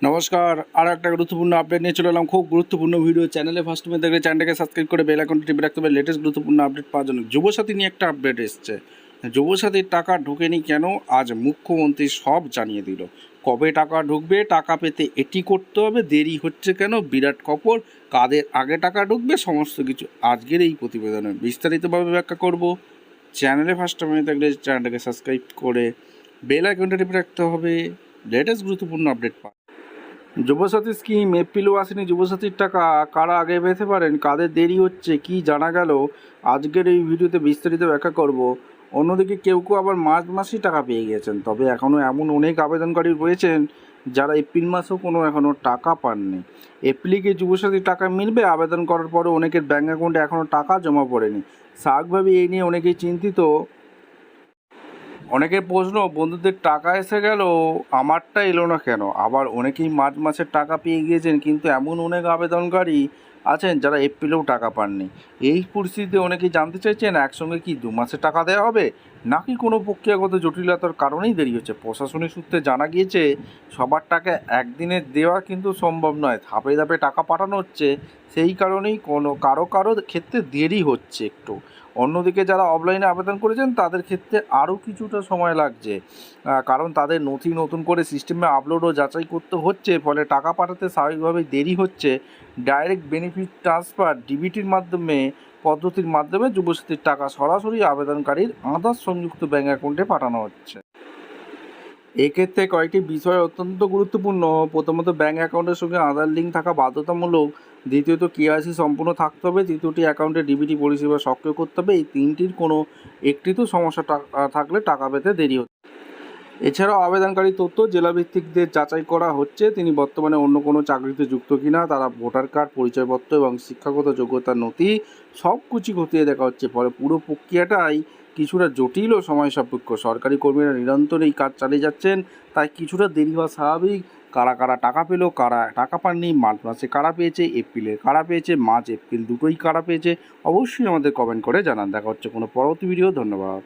নমস্কার, আর একটা গুরুত্বপূর্ণ আপডেট নিয়ে চলে এলাম। খুব গুরুত্বপূর্ণ ভিডিও। চ্যানেলে ফার্স্ট টাইম দেখলে চ্যানেলটাকে সাবস্ক্রাইব করে বেল আইকনটি টিপে রাখতে হবে লেটেস্ট গুরুত্বপূর্ণ আপডেট পাওয়ার জন্য। যুবসাথী নিয়ে একটা আপডেট এসছে। যুবসাথীর টাকা ঢোকেনি কেন, আজ মুখ্যমন্ত্রী সব জানিয়ে দিল। কবে টাকা ঢুকবে, টাকা পেতে এটি করতে হবে, দেরি হচ্ছে কেন, বিরাট খবর, কাদের আগে টাকা ঢুকবে, সমস্ত কিছু আজকের এই প্রতিবেদনে বিস্তারিতভাবে ব্যাখ্যা করব। চ্যানেলে ফার্স্ট টাইম দেখলে চ্যানেলটাকে সাবস্ক্রাইব করে বেল আইকনটি টিপে রাখতে হবে লেটেস্ট গুরুত্বপূর্ণ আপডেট পাওয়া। যুবসাথী স্কিম এপ্রিলও আসেনি, যুবসাথীর টাকা কারা আগে পেতে পারেন, কাদের দেরি হচ্ছে, কি জানা গেল, আজকের এই ভিডিওতে বিস্তারিত ব্যাখ্যা করব। অন্যদিকে কেউ কেউ আবার মার্চ মাসেই টাকা পেয়ে গেছেন, তবে এখনও এমন অনেক আবেদনকারী রয়েছেন যারা এপ্রিল মাসেও এখনও টাকা পাননি। এপ্রিলে কি যুবসাথীর টাকা মিলবে? আবেদন করার পরে অনেকের ব্যাঙ্ক অ্যাকাউন্টে এখনও টাকা জমা পড়েনি। স্বাভাবিকভাবে এই নিয়ে অনেকেই চিন্তিত। অনেকের প্রশ্ন, বন্ধুদের টাকা এসে গেল, আমারটা এলো না কেন? আবার অনেকেই মার্চ মাসের টাকা পেয়ে গিয়েছেন, কিন্তু এমন অনেক আবেদনকারী আছেন যারা এপ্রিলেও টাকা পাননি। এই পরিস্থিতিতে অনেকেই জানতে চাইছেন একসঙ্গে কি 2 মাসের টাকা দেওয়া হবে, নাকি কোনো প্রক্রিয়াগত জটিলতার কারণেই দেরি হচ্ছে। প্রশাসনিক সূত্রে জানা গিয়েছে সবার টাকা একদিনে দেওয়া কিন্তু সম্ভব নয়, ধাপে ধাপে টাকা পাঠানো হচ্ছে, সেই কারণেই কারো ক্ষেত্রে দেরি হচ্ছে একটু। অন্যদিকে যারা অফলাইনে আবেদন করেছেন তাদের ক্ষেত্রে আরও কিছুটা সময় লাগছে, কারণ তাদের নথি নতুন করে সিস্টেমে আপলোড ও যাচাই করতে হচ্ছে, ফলে টাকা পাঠাতে স্বাভাবিকভাবেই দেরি হচ্ছে। ডাইরেক্ট বেনিফিট ট্রান্সফার ডিবিটির পদ্ধতির মাধ্যমে যুবসাথীর টাকা সরাসরি আবেদনকারীর আধার সংযুক্ত ব্যাঙ্ক অ্যাকাউন্টে পাঠানো হচ্ছে। এক্ষেত্রে কয়েকটি বিষয় অত্যন্ত গুরুত্বপূর্ণ। প্রথমত, ব্যাঙ্ক অ্যাকাউন্টের সঙ্গে আধার লিঙ্ক থাকা বাধ্যতামূলক। দ্বিতীয়ত, কেওয়াইসি সম্পূর্ণ থাকতে হবে। তৃতীয়টি, অ্যাকাউন্টে ডিবিটি পরিষেবা সক্রিয় করতে হবে। এই তিনটির কোনো একটিতেও সমস্যা থাকলে টাকা পেতে দেরি হচ্ছে। এছাড়াও আবেদনকারী তথ্য জেলাভিত্তিকদের যাচাই করা হচ্ছে, তিনি বর্তমানে অন্য কোনো চাকরিতে যুক্ত কিনা, তারা ভোটার কার্ড, পরিচয়পত্র এবং শিক্ষাগত যোগ্যতার নথি সব কিছু খতিয়ে দেখা হচ্ছে। ফলে পুরো প্রক্রিয়াটাই কিছুটা জটিল ও সময় সাপেক্ষ। সরকারি কর্মীরা নিরন্তর এই কাজ চালিয়ে যাচ্ছেন, তাই কিছুটা দেরি হওয়া স্বাভাবিক। কারা কারা টাকা পেলো, কারা টাকা পাননি, মার্চ মাসে কারা পেয়েছে, এপ্রিলে কারা পেয়েছে, মার্চ এপ্রিল দুটোই কারা পেয়েছে, অবশ্যই আমাদের কমেন্ট করে জানান। দেখা হচ্ছে কোনো পরবর্তী ভিডিও। ধন্যবাদ।